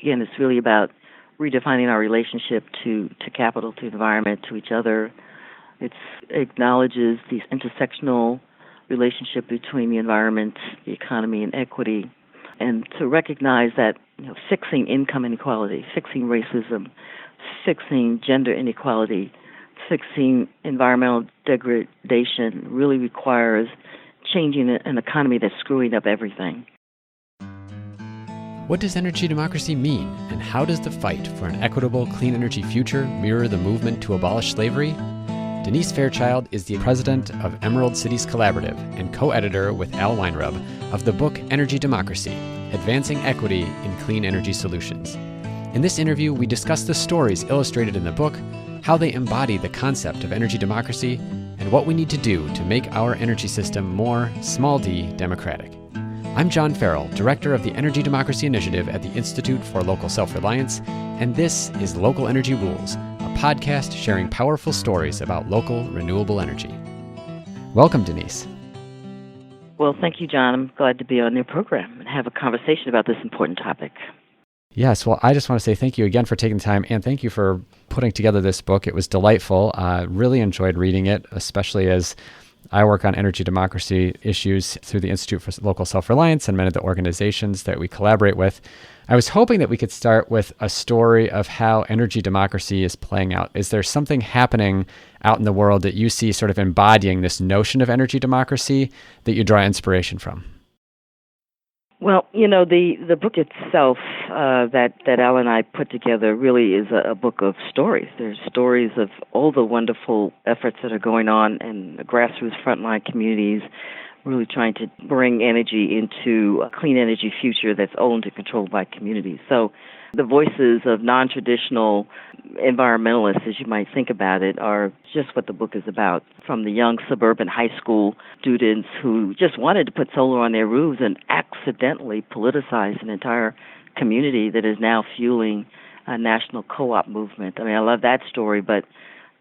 again, it's really about redefining our relationship to capital, to the environment, to each other. It acknowledges the intersectional relationship between the environment, the economy, and equity, and to recognize that fixing income inequality, fixing racism, fixing gender inequality, fixing environmental degradation really requires changing an economy that's screwing up everything. What does energy democracy mean, and how does the fight for an equitable, clean energy future mirror the movement to abolish slavery? Denise Fairchild is the president of Emerald Cities Collaborative and co-editor with Al Weinrub of the book Energy Democracy, Advancing Equity in Clean Energy Solutions. In this interview, we discuss the stories illustrated in the book, how they embody the concept of energy democracy, and what we need to do to make our energy system more, small d, democratic. I'm John Farrell, director of the Energy Democracy Initiative at the Institute for Local Self-Reliance, and this is Local Energy Rules, a podcast sharing powerful stories about local renewable energy. Welcome, Denise. Well, thank you, John. I'm glad to be on your program and have a conversation about this important topic. Yes, well, I just want to say thank you again for taking the time, and thank you for putting together this book. It was delightful. Really enjoyed reading it, especially as I work on energy democracy issues through the Institute for Local Self-Reliance and many of the organizations that we collaborate with. I was hoping that we could start with a story of how energy democracy is playing out. Is there something happening out in the world that you see sort of embodying this notion of energy democracy that you draw inspiration from? Well, the book itself that Al and I put together really is a book of stories. There's stories of all the wonderful efforts that are going on in the grassroots frontline communities, really trying to bring energy into a clean energy future that's owned and controlled by communities. So the voices of non-traditional environmentalists, as you might think about it, are just what the book is about. From the young suburban high school students who just wanted to put solar on their roofs and accidentally politicized an entire community that is now fueling a national co-op movement. I mean, I love that story, but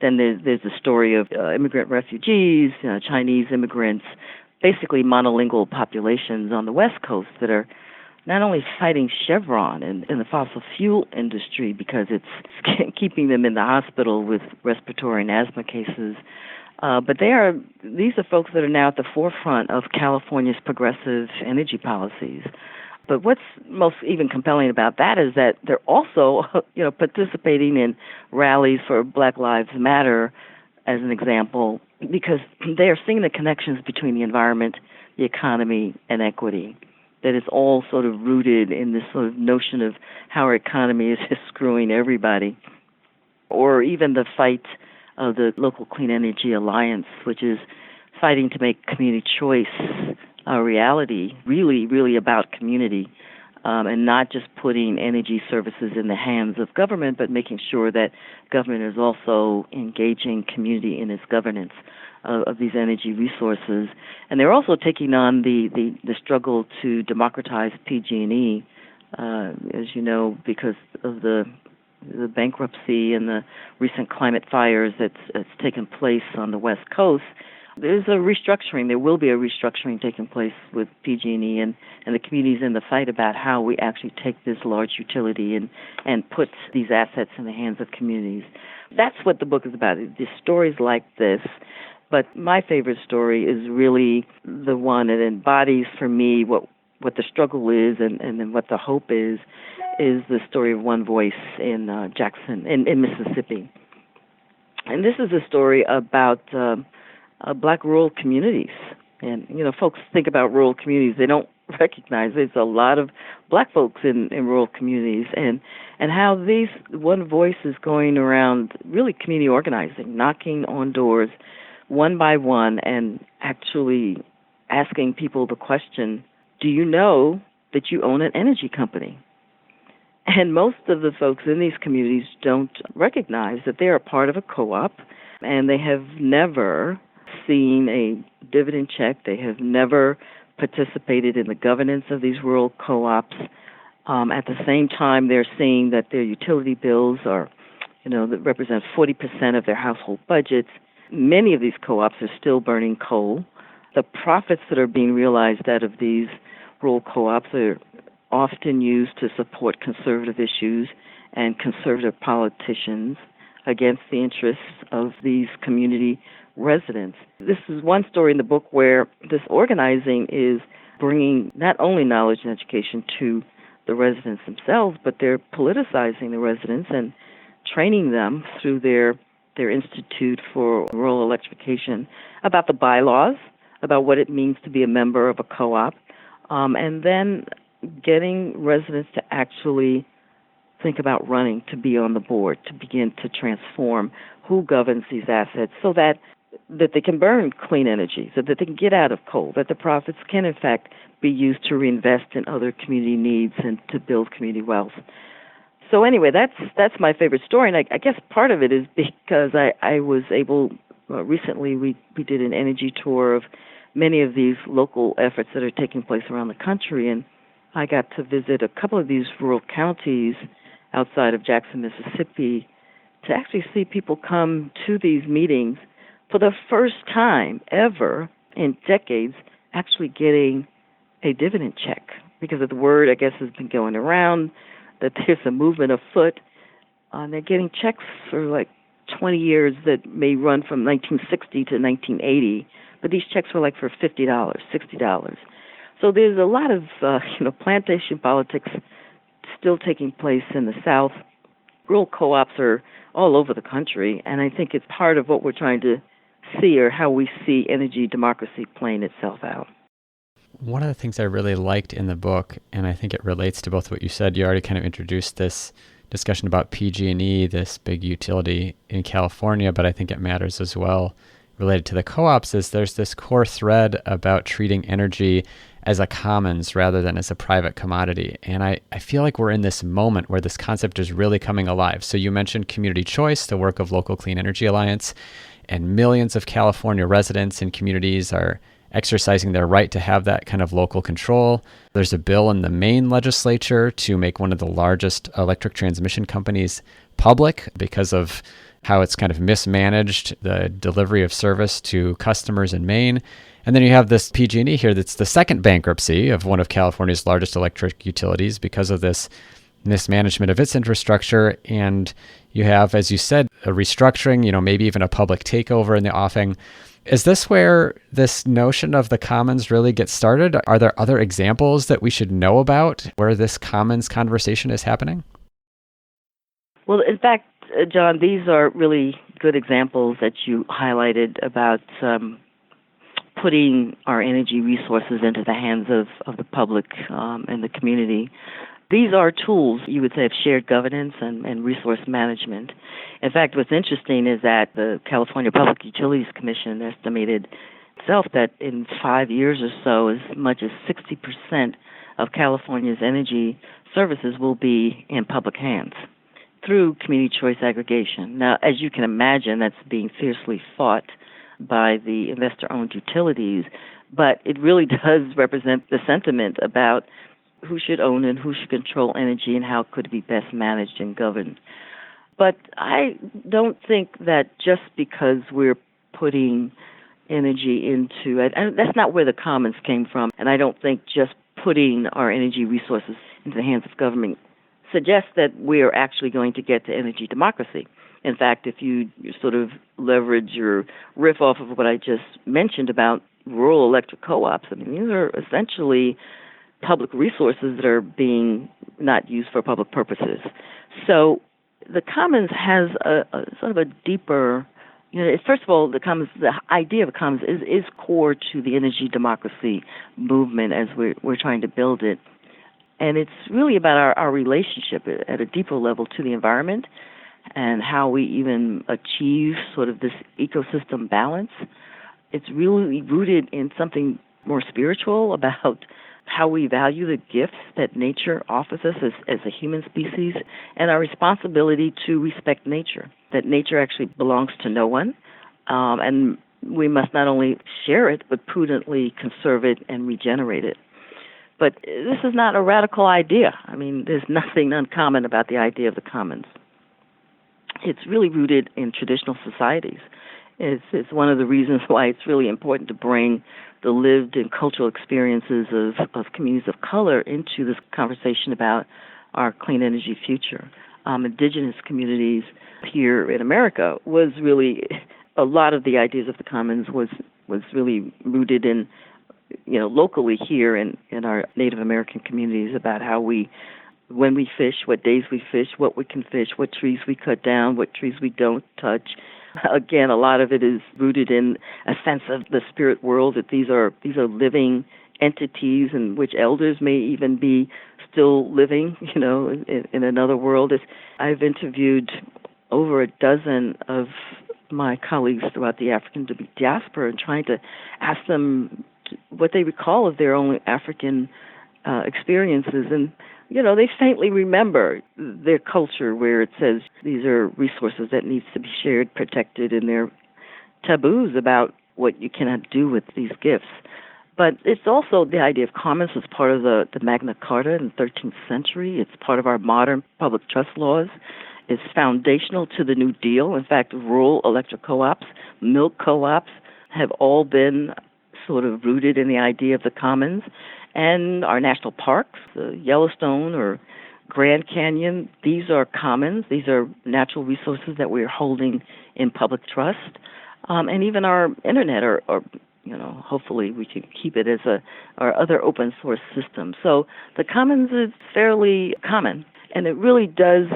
then there's the story of immigrant refugees, Chinese immigrants, basically monolingual populations on the West Coast that are not only fighting Chevron in the fossil fuel industry because it's keeping them in the hospital with respiratory and asthma cases, but these are folks that are now at the forefront of California's progressive energy policies. But what's most even compelling about that is that they're also, participating in rallies for Black Lives Matter, as an example, because they are seeing the connections between the environment, the economy, and equity. That it's all sort of rooted in this sort of notion of how our economy is just screwing everybody. Or even the fight of the Local Clean Energy Alliance, which is fighting to make community choice a reality, really, really about community, and not just putting energy services in the hands of government, but making sure that government is also engaging community in its governance of these energy resources. And they're also taking on the struggle to democratize PG&E, as you know, because of the bankruptcy and the recent climate fires that's taken place on the West Coast. There's a restructuring. There will be a restructuring taking place with PG&E and the communities in the fight about how we actually take this large utility and put these assets in the hands of communities. That's what the book is about. It's stories like this. But my favorite story is really the one that embodies for me what the struggle is and then what the hope is the story of One Voice in Jackson, in Mississippi. And this is a story about Black rural communities. And, folks think about rural communities. They don't recognize there's a lot of Black folks in rural communities and how these One Voice is going around really community organizing, knocking on doors one by one and actually asking people the question, do you know that you own an energy company? And most of the folks in these communities don't recognize that they are part of a co-op, and they have never seen a dividend check. They have never participated in the governance of these rural co-ops. At the same time, they're seeing that their utility bills are, that represent 40% of their household budgets. Many of these co-ops are still burning coal. The profits that are being realized out of these rural co-ops are often used to support conservative issues and conservative politicians against the interests of these community residents. This is one story in the book where this organizing is bringing not only knowledge and education to the residents themselves, but they're politicizing the residents and training them through their Institute for Rural Electrification about the bylaws, about what it means to be a member of a co-op, and then getting residents to actually think about running to be on the board, to begin to transform who governs these assets so that they can burn clean energy, so that they can get out of coal, that the profits can, in fact, be used to reinvest in other community needs and to build community wealth. So anyway, that's my favorite story, and I guess part of it is because I was able, recently we did an energy tour of many of these local efforts that are taking place around the country, and I got to visit a couple of these rural counties outside of Jackson, Mississippi, to actually see people come to these meetings for the first time ever in decades actually getting a dividend check, because of the word, I guess, has been going around that there's a movement afoot. They're getting checks for like 20 years that may run from 1960 to 1980, but these checks were like for $50, $60. So there's a lot of plantation politics still taking place in the South. Rural co-ops are all over the country, and I think it's part of what we're trying to see, or how we see energy democracy playing itself out. One of the things I really liked in the book, and I think it relates to both what you said, you already kind of introduced this discussion about PG&E, this big utility in California, but I think it matters as well related to the co-ops, is there's this core thread about treating energy as a commons rather than as a private commodity. And I feel like we're in this moment where this concept is really coming alive. So you mentioned Community Choice, the work of Local Clean Energy Alliance, and millions of California residents and communities are exercising their right to have that kind of local control. There's a bill in the Maine legislature to make one of the largest electric transmission companies public because of how it's kind of mismanaged the delivery of service to customers in Maine. And then you have this PG&E here that's the second bankruptcy of one of California's largest electric utilities because of this mismanagement of its infrastructure. And you have, as you said, a restructuring, maybe even a public takeover in the offing. Is this where this notion of the commons really gets started? Are there other examples that we should know about where this commons conversation is happening? Well, in fact, John, these are really good examples that you highlighted about putting our energy resources into the hands of the public and the community. These are tools, you would say, of shared governance and resource management. In fact, what's interesting is that the California Public Utilities Commission estimated itself that in 5 years or so, as much as 60% of California's energy services will be in public hands through community choice aggregation. Now, as you can imagine, that's being fiercely fought by the investor-owned utilities, but it really does represent the sentiment about who should own and who should control energy and how it could be best managed and governed. But I don't think that just because we're putting energy into it, and that's not where the commons came from, and I don't think just putting our energy resources into the hands of government suggests that we're actually going to get to energy democracy. In fact, if you sort of leverage your riff off of what I just mentioned about rural electric co-ops, I mean, these are essentially public resources that are being not used for public purposes. So the commons has a sort of a deeper, first of all, the idea of commons is core to the energy democracy movement as we're trying to build it. And it's really about our relationship at a deeper level to the environment and how we even achieve sort of this ecosystem balance. It's really rooted in something more spiritual about how we value the gifts that nature offers us as a human species and our responsibility to respect nature, that nature actually belongs to no one, and we must not only share it, but prudently conserve it and regenerate it. But this is not a radical idea. I mean, there's nothing uncommon about the idea of the commons. It's really rooted in traditional societies. It's one of the reasons why it's really important to bring the lived and cultural experiences of communities of color into this conversation about our clean energy future. Indigenous communities here in America was really, a lot of the ideas of the Commons was really rooted in, locally here in our Native American communities about how when we fish, what days we fish, what we can fish, what trees we cut down, what trees we don't touch. Again, a lot of it is rooted in a sense of the spirit world, that these are living entities in which elders may even be still living, in another world. I've interviewed over a dozen of my colleagues throughout the African diaspora and trying to ask them what they recall of their own African experiences. And, they faintly remember their culture where it says these are resources that needs to be shared, protected, and there are taboos about what you cannot do with these gifts. But it's also the idea of commons as part of the Magna Carta in the 13th century. It's part of our modern public trust laws. It's foundational to the New Deal. In fact, rural electric co-ops, milk co-ops have all been sort of rooted in the idea of the commons. And our national parks, Yellowstone or Grand Canyon, these are commons. These are natural resources that we're holding in public trust. And even our internet, or hopefully we can keep it as our other open source system. So the commons is fairly common, and it really does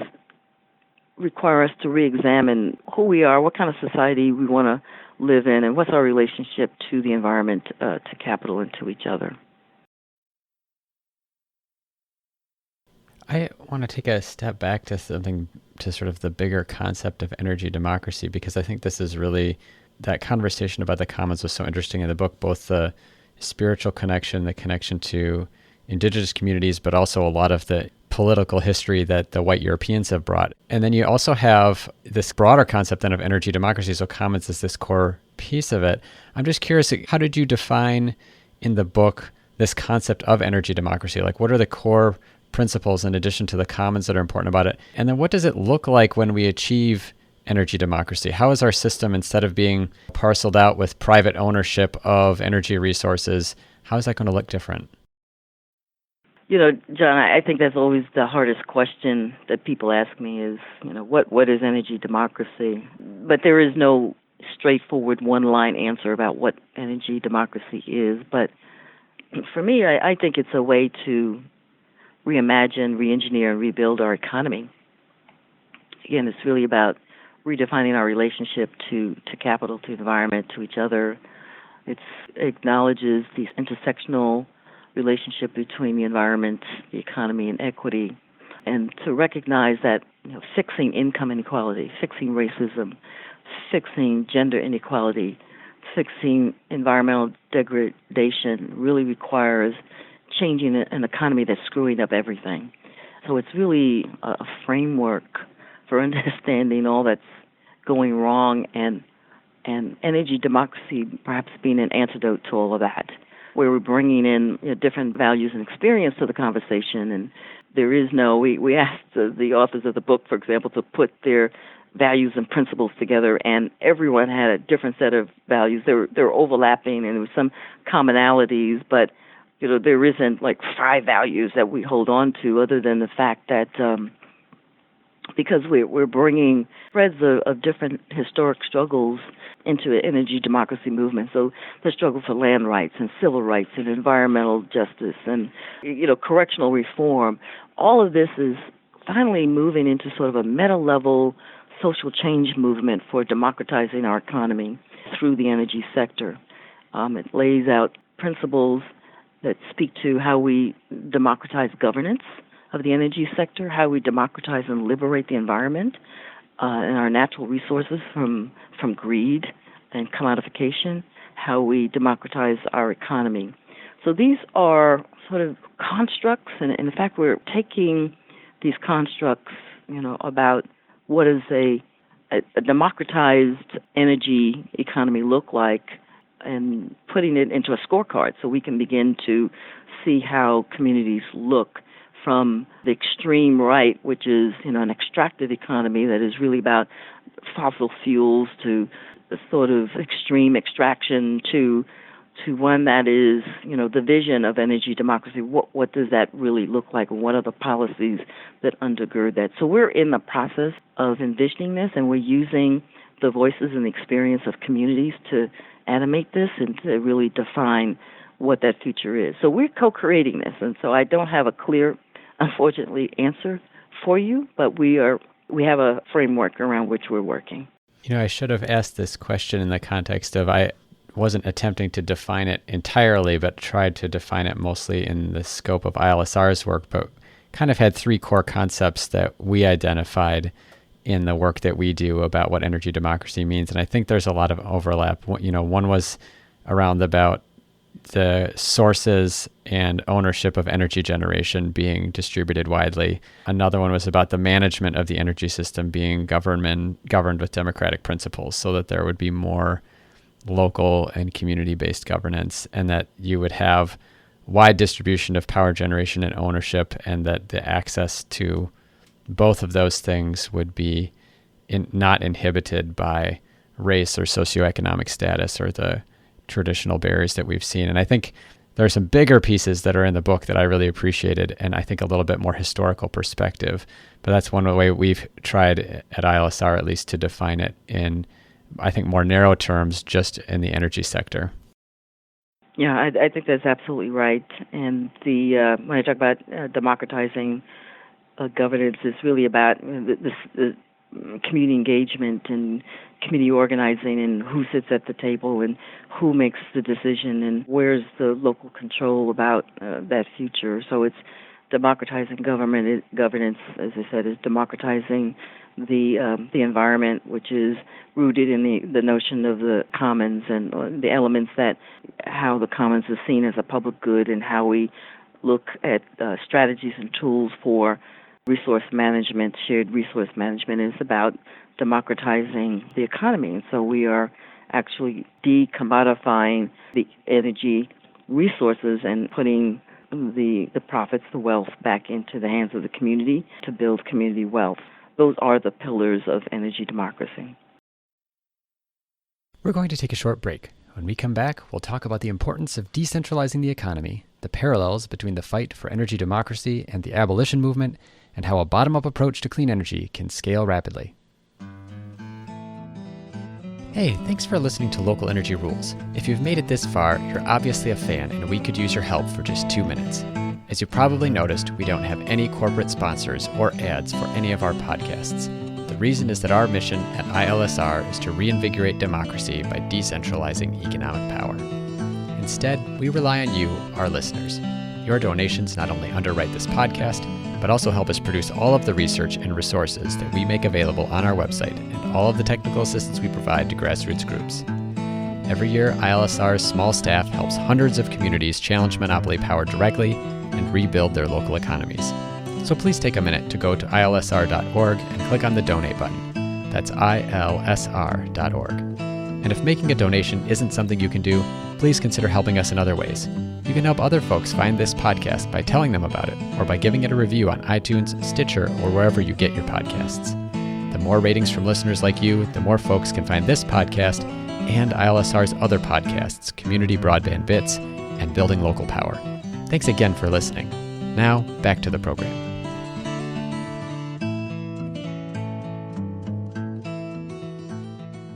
require us to re-examine who we are, what kind of society we want to live in, and what's our relationship to the environment, to capital, and to each other. I want to take a step back to sort of the bigger concept of energy democracy, because I think this is really, that conversation about the commons was so interesting in the book, both the spiritual connection, the connection to indigenous communities, but also a lot of the political history that the white Europeans have brought. And then you also have this broader concept then of energy democracy. So commons is this core piece of it. I'm just curious, how did you define in the book this concept of energy democracy? Like, what are the core principles in addition to the commons that are important about it? And then what does it look like when we achieve energy democracy? How is our system, instead of being parceled out with private ownership of energy resources, how is that going to look different? John, I think that's always the hardest question that people ask me is, what is energy democracy? But there is no straightforward one-line answer about what energy democracy is. But for me, I think it's a way to reimagine, re-engineer, and rebuild our economy. Again, it's really about redefining our relationship to capital, to the environment, to each other. It acknowledges the intersectional relationship between the environment, the economy, and equity, and to recognize that fixing income inequality, fixing racism, fixing gender inequality, fixing environmental degradation really requires changing an economy that's screwing up everything. So it's really a framework for understanding all that's going wrong, and energy democracy perhaps being an antidote to all of that, where we're bringing in different values and experience to the conversation. And there is we asked the authors of the book, for example, to put their values and principles together, and everyone had a different set of values. They were overlapping, and there were some commonalities, but there isn't like 5 values that we hold on to, other than the fact that because we're bringing threads of different historic struggles into the energy democracy movement. So the struggle for land rights and civil rights and environmental justice and correctional reform. All of this is finally moving into sort of a meta-level social change movement for democratizing our economy through the energy sector. It lays out principles that speak to how we democratize governance of the energy sector, how we democratize and liberate the environment and our natural resources from greed and commodification, how we democratize our economy. So these are sort of constructs, and in fact we're taking these constructs, about what does a democratized energy economy look like, and putting it into a scorecard so we can begin to see how communities look from the extreme right, which is an extractive economy that is really about fossil fuels, to the sort of extreme extraction, to to one that is, the vision of energy democracy. What does that really look like? What are the policies that undergird that? So we're in the process of envisioning this, and we're using the voices and the experience of communities to animate this and to really define what that future is. So we're co-creating this, and so I don't have a clear, unfortunately, answer for you, but we have a framework around which we're working. I should have asked this question in the context of I wasn't attempting to define it entirely, but tried to define it mostly in the scope of ILSR's work, but kind of had three core concepts that we identified in the work that we do about what energy democracy means. And I think there's a lot of overlap. One was around about the sources and ownership of energy generation being distributed widely. Another one was about the management of the energy system being governed with democratic principles, so that there would be more local and community-based governance, and that you would have wide distribution of power generation and ownership, and that the access to both of those things would be not inhibited by race or socioeconomic status or the traditional barriers that we've seen. And I think there are some bigger pieces that are in the book that I really appreciated, and I think a little bit more historical perspective. But that's one way we've tried at ILSR, at least, to define it in, I think, more narrow terms, just in the energy sector. Yeah, I think that's absolutely right. And when I talk about democratizing governance, it's really about this community engagement and community organizing, and who sits at the table and who makes the decision, and where's the local control about that future. So it's democratizing governance, as I said, is democratizing the environment, which is rooted in the notion of the commons and the elements that how the commons is seen as a public good, and how we look at strategies and tools for resource management. Shared resource management is about democratizing the economy. And so we are actually decommodifying the energy resources and putting the profits, the wealth, back into the hands of the community to build community wealth. Those are the pillars of energy democracy. We're going to take a short break. When we come back, we'll talk about the importance of decentralizing the economy, the parallels between the fight for energy democracy and the abolition movement, and how a bottom-up approach to clean energy can scale rapidly. Hey, thanks for listening to Local Energy Rules. If you've made it this far, you're obviously a fan, and we could use your help for just 2 minutes. As you probably noticed, we don't have any corporate sponsors or ads for any of our podcasts. The reason is that our mission at ILSR is to reinvigorate democracy by decentralizing economic power. Instead, we rely on you, our listeners. Your donations not only underwrite this podcast, but also help us produce all of the research and resources that we make available on our website, and all of the technical assistance we provide to grassroots groups. Every year, ILSR's small staff helps hundreds of communities challenge monopoly power directly and rebuild their local economies. So please take a minute to go to ilsr.org and click on the donate button. That's ilsr.org. And if making a donation isn't something you can do, please consider helping us in other ways. You can help other folks find this podcast by telling them about it, or by giving it a review on iTunes, Stitcher, or wherever you get your podcasts. The more ratings from listeners like you, the more folks can find this podcast and ILSR's other podcasts, Community Broadband Bits and Building Local Power. Thanks again for listening. Now, back to the program.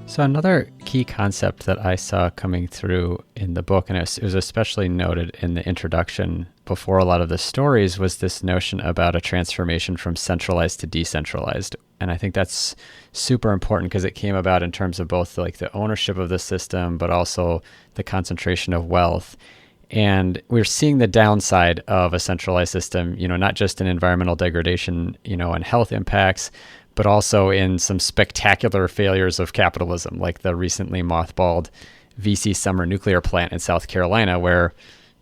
So another key concept that I saw coming through in the book, and it was especially noted in the introduction before a lot of the stories, was this notion about a transformation from centralized to decentralized. And I think that's super important because it came about in terms of both like the ownership of the system, but also the concentration of wealth. And we're seeing the downside of a centralized system, not just in environmental degradation, and health impacts, but also in some spectacular failures of capitalism, like the recently mothballed VC Summer nuclear plant in South Carolina, where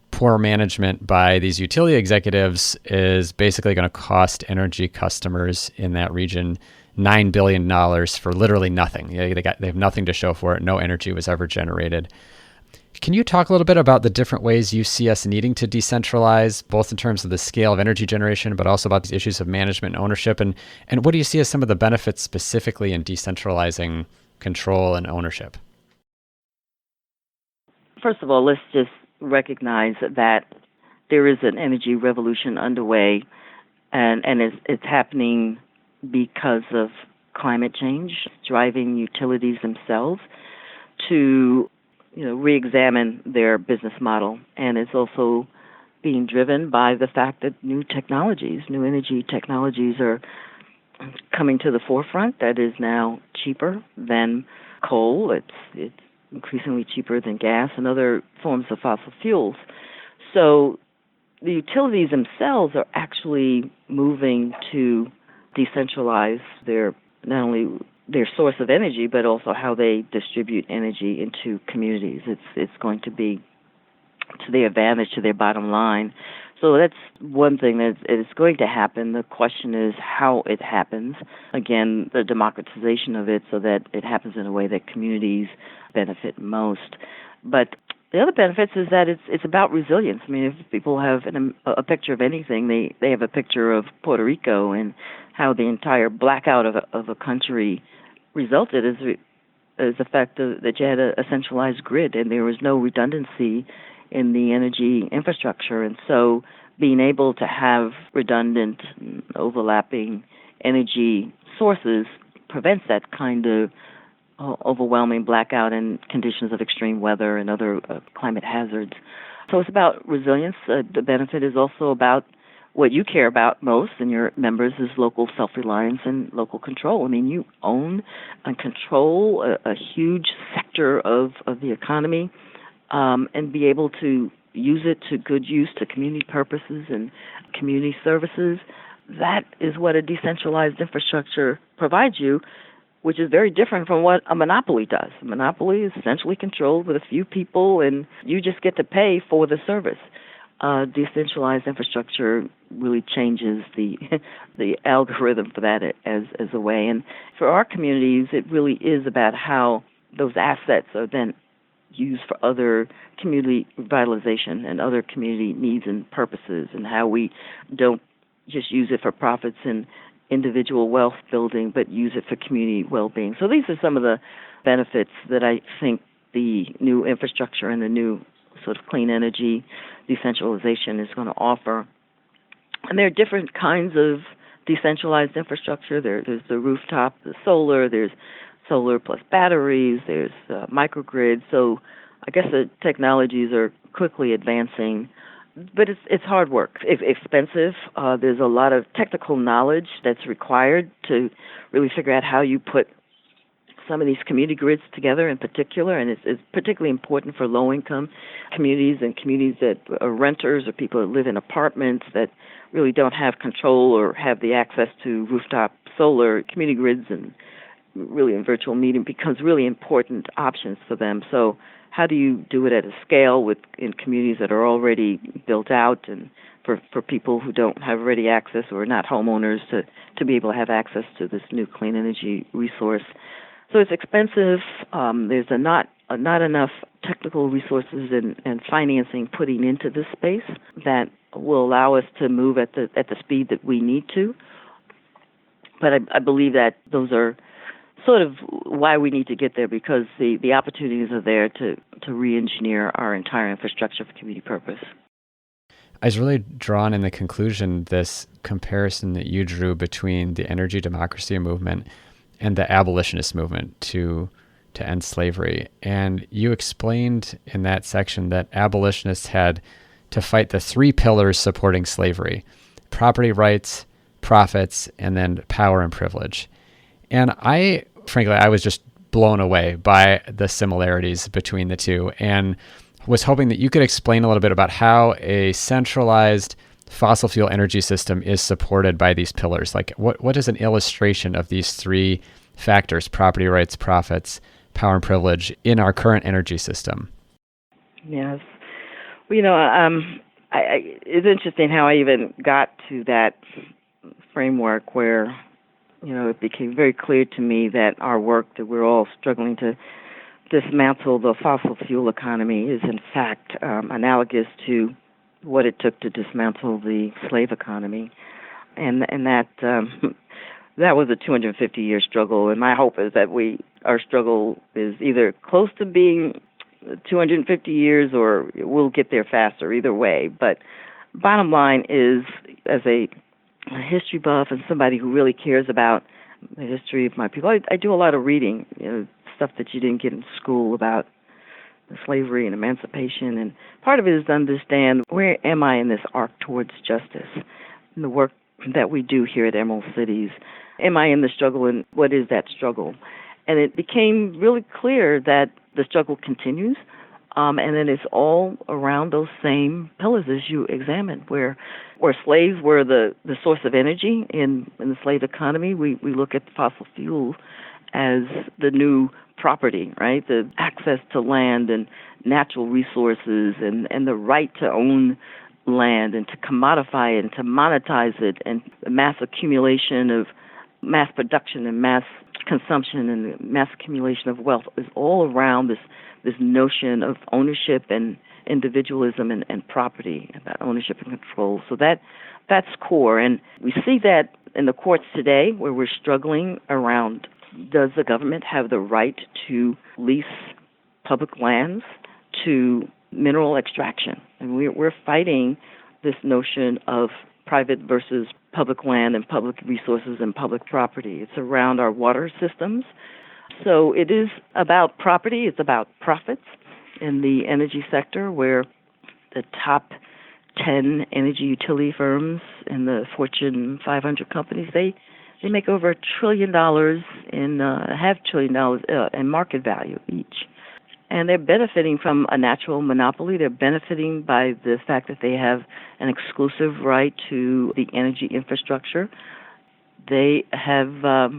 poor management by these utility executives is basically going to cost energy customers in that region $9 billion for literally nothing. They have nothing to show for it. No energy was ever generated. Can you talk a little bit about the different ways you see us needing to decentralize, both in terms of the scale of energy generation, but also about these issues of management and ownership? And what do you see as some of the benefits specifically in decentralizing control and ownership? first of all, let's just recognize that there is an energy revolution underway, and it's happening because of climate change, driving utilities themselves to re-examine their business model. And it's also being driven by the fact that new energy technologies are coming to the forefront that is now cheaper than coal. It's increasingly cheaper than gas and other forms of fossil fuels. So the utilities themselves are actually moving to decentralize not only their source of energy, but also how they distribute energy into communities. It's going to be to their advantage, to their bottom line. So that's one thing that is going to happen. The question is how it happens. Again, the democratization of it so that it happens in a way that communities benefit most. But the other benefits is that it's about resilience. I mean, if people have a picture of anything, they have a picture of Puerto Rico and how the entire blackout of a country resulted as the fact that you had a centralized grid and there was no redundancy in the energy infrastructure. And so being able to have redundant, overlapping energy sources prevents that kind of overwhelming blackout and conditions of extreme weather and other climate hazards. So it's about resilience. The benefit is also about what you care about most and your members is local self-reliance and local control. I mean, you own and control a huge sector of the economy, and be able to use it to good use, to community purposes and community services. That is what a decentralized infrastructure provides you, which is very different from what a monopoly does. A monopoly is essentially controlled with a few people, and you just get to pay for the service. Decentralized infrastructure really changes the algorithm for that as a way. And for our communities, it really is about how those assets are then used for other community revitalization and other community needs and purposes, and how we don't just use it for profits and individual wealth building, but use it for community well-being. So these are some of the benefits that I think the new infrastructure and the new sort of clean energy decentralization is going to offer. And there are different kinds of decentralized infrastructure. There's the rooftop, the solar, there's solar plus batteries, there's microgrids. So I guess the technologies are quickly advancing, but it's hard work. It's expensive. There's a lot of technical knowledge that's required to really figure out how you put some of these community grids together in particular, and it's particularly important for low-income communities and communities that are renters or people that live in apartments that really don't have control or have the access to rooftop solar. Community grids and really in virtual meeting becomes really important options for them. So how do you do it at a scale in communities that are already built out, and for people who don't have ready access or are not homeowners to be able to have access to this new clean energy resource? So it's expensive. There's not enough technical resources and financing putting into this space that will allow us to move at the speed that we need to. But I believe that those are sort of why we need to get there, because the opportunities are there to re-engineer our entire infrastructure for community purpose. I was really drawn in the conclusion, this comparison that you drew between the energy democracy movement and the abolitionist movement to end slavery. And you explained in that section that abolitionists had to fight the three pillars supporting slavery: property rights, profits, and then power and privilege. And frankly, I was just blown away by the similarities between the two, and was hoping that you could explain a little bit about how a centralized fossil fuel energy system is supported by these pillars. Like, what is an illustration of these three factors: property rights, profits, power and privilege, in our current energy system? Yes. Well, it's interesting how I even got to that framework where, it became very clear to me that our work, that we're all struggling to dismantle the fossil fuel economy, is in fact analogous to what it took to dismantle the slave economy, and that was a 250-year struggle. And my hope is that our struggle is either close to being 250 years or we'll get there faster, either way. But bottom line is, as a history buff and somebody who really cares about the history of my people, I do a lot of reading, stuff that you didn't get in school about slavery and emancipation. And part of it is to understand, where am I in this arc towards justice? In the work that we do here at Emerald Cities, am I in the struggle, and what is that struggle? And it became really clear that the struggle continues, and then it's all around those same pillars as you examined, where slaves were the source of energy in the slave economy. We look at fossil fuels as the new property, right? The access to land and natural resources and the right to own land and to commodify it and to monetize it, and the mass accumulation of mass production and mass consumption and the mass accumulation of wealth is all around this notion of ownership and individualism and property, about ownership and control. So that's core. And we see that in the courts today, where we're struggling around, does the government have the right to lease public lands to mineral extraction? And we're fighting this notion of private versus public land and public resources and public property. It's around our water systems. So it is about property. It's about profits in the energy sector, where the top 10 energy utility firms in the Fortune 500 companies, they make over $1 trillion in $500 billion in market value each. And they're benefiting from a natural monopoly. They're benefiting by the fact that they have an exclusive right to the energy infrastructure. They have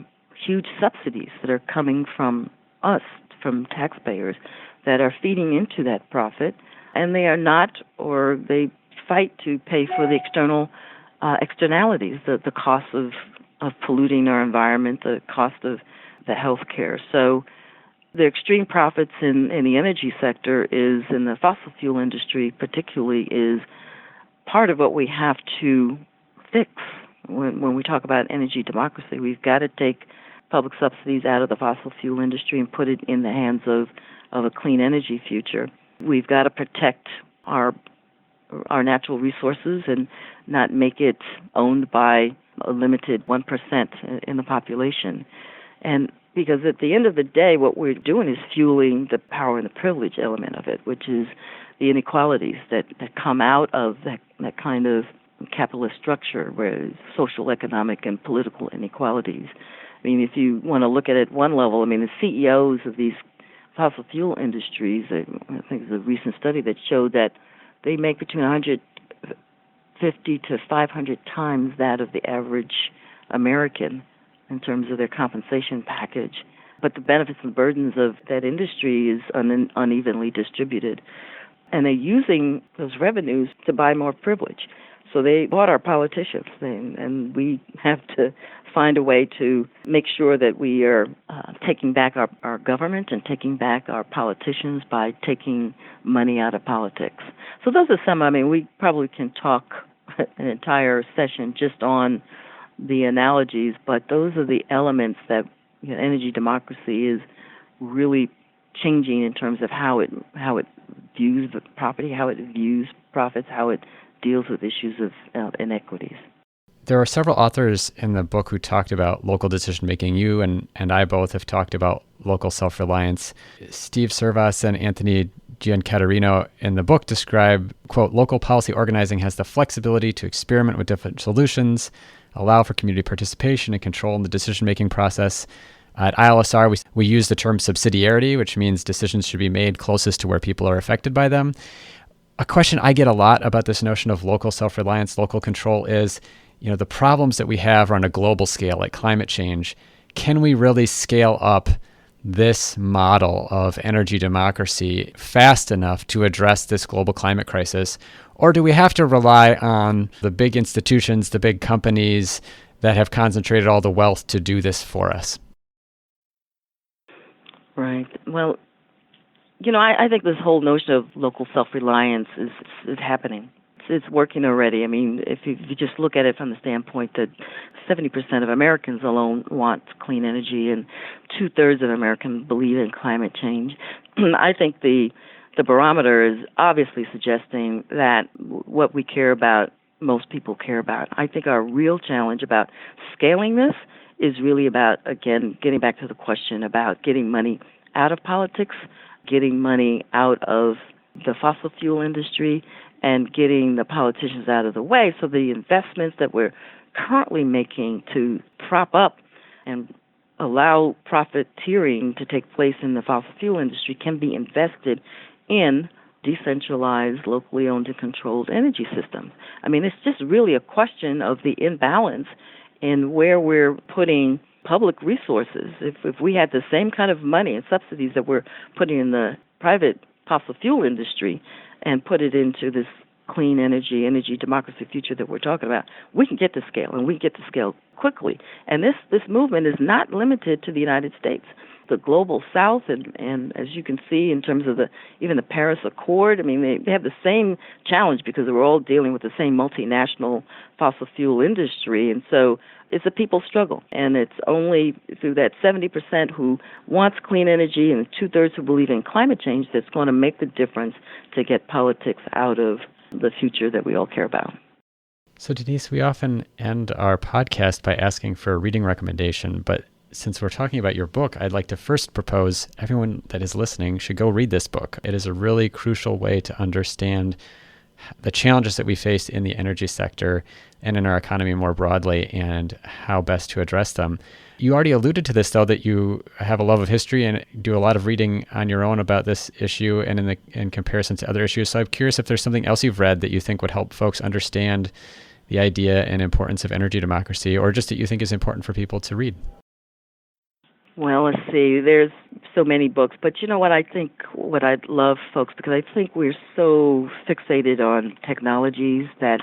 huge subsidies that are coming from us, from taxpayers, that are feeding into that profit. And they are not, or they fight to pay for the externalities, the cost of polluting our environment, the cost of the health care. So the extreme profits in the energy sector, is in the fossil fuel industry particularly, is part of what we have to fix. When we talk about energy democracy, we've got to take public subsidies out of the fossil fuel industry and put it in the hands of a clean energy future. We've got to protect our natural resources and not make it owned by a limited 1% in the population. And because at the end of the day, what we're doing is fueling the power and the privilege element of it, which is the inequalities that come out of that kind of capitalist structure, where social, economic, and political inequalities. I mean, if you want to look at it at one level, I mean, the CEOs of these fossil fuel industries, I think there's a recent study that showed that they make between 150 to 500 times that of the average American in terms of their compensation package. But the benefits and burdens of that industry is unevenly distributed. And they're using those revenues to buy more privilege. So they bought our politicians, and we have to find a way to make sure that we are taking back our government and taking back our politicians by taking money out of politics. So those are some, I mean, we probably can talk an entire session just on the analogies, but those are the elements that energy democracy is really changing in terms of how it views the property, how it views profits, how it deals with issues of inequities. There are several authors in the book who talked about local decision-making. You and I both have talked about local self-reliance. Steve Servas and Anthony Giancaterino in the book describe, quote, local policy organizing has the flexibility to experiment with different solutions, allow for community participation and control in the decision-making process. At ILSR, we use the term subsidiarity, which means decisions should be made closest to where people are affected by them. A question I get a lot about this notion of local self-reliance, local control is, the problems that we have are on a global scale, like climate change. Can we really scale up this model of energy democracy fast enough to address this global climate crisis? Or do we have to rely on the big institutions, the big companies that have concentrated all the wealth to do this for us? Right. Well, I think this whole notion of local self-reliance is happening. it's working already. I mean, if you just look at it from the standpoint that 70% of Americans alone want clean energy and 2/3 of Americans believe in climate change, I think the barometer is obviously suggesting that what we care about, most people care about. I think our real challenge about scaling this is really about, again, getting back to the question about getting money out of politics, getting money out of the fossil fuel industry, and getting the politicians out of the way so the investments that we're currently making to prop up and allow profiteering to take place in the fossil fuel industry can be invested in decentralized, locally owned and controlled energy systems. I mean, it's just really a question of the imbalance in where we're putting public resources. If we had the same kind of money and subsidies that we're putting in the private fossil fuel industry and put it into this clean energy democracy future that we're talking about, we can get to scale, and we can get to scale quickly. And this movement is not limited to the United States. The global South, and as you can see in terms of even the Paris Accord, I mean, they have the same challenge because we're all dealing with the same multinational fossil fuel industry. And so it's a people's struggle. And it's only through that 70% who wants clean energy and 2/3 who believe in climate change that's going to make the difference to get politics out of the future that we all care about. So Denise, we often end our podcast by asking for a reading recommendation, but since we're talking about your book, I'd like to first propose everyone that is listening should go read this book. It is a really crucial way to understand the challenges that we face in the energy sector and in our economy more broadly and how best to address them. You already alluded to this, though, that you have a love of history and do a lot of reading on your own about this issue and in comparison to other issues. So I'm curious if there's something else you've read that you think would help folks understand the idea and importance of energy democracy, or just that you think is important for people to read. Well, let's see. There's so many books, but you know what what I'd love, folks, because I think we're so fixated on technologies that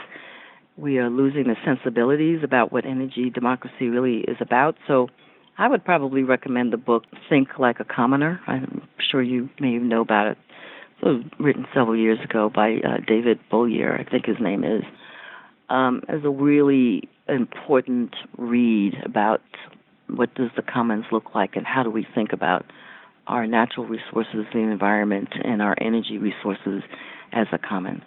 we are losing the sensibilities about what energy democracy really is about. So I would probably recommend the book Think Like a Commoner. I'm sure you may know about it. It was written several years ago by David Bollier, I think his name is. It's a really important read about what does the commons look like and how do we think about our natural resources, the environment, and our energy resources as a commons.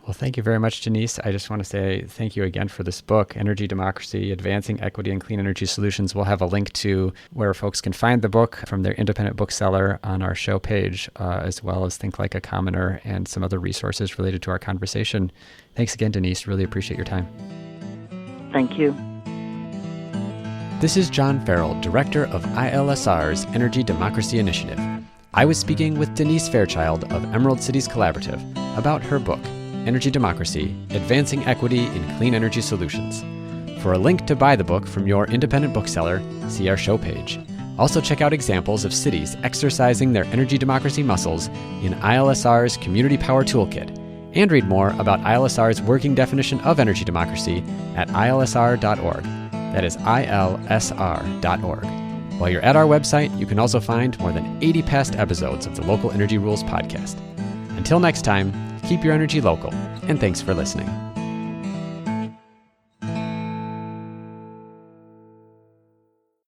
Well, thank you very much, Denise. I just want to say thank you again for this book, Energy Democracy, Advancing Equity and Clean Energy Solutions. We'll have a link to where folks can find the book from their independent bookseller on our show page, as well as Think Like a Commoner and some other resources related to our conversation. Thanks again, Denise. Really appreciate your time. Thank you. This is John Farrell, Director of ILSR's Energy Democracy Initiative. I was speaking with Denise Fairchild of Emerald Cities Collaborative about her book, Energy Democracy, Advancing Equity in Clean Energy Solutions. For a link to buy the book from your independent bookseller, see our show page. Also check out examples of cities exercising their energy democracy muscles in ILSR's Community Power Toolkit, and read more about ILSR's working definition of energy democracy at ilsr.org. That is ilsr.org. While you're at our website, you can also find more than 80 past episodes of the Local Energy Rules podcast. Until next time, keep your energy local, and thanks for listening.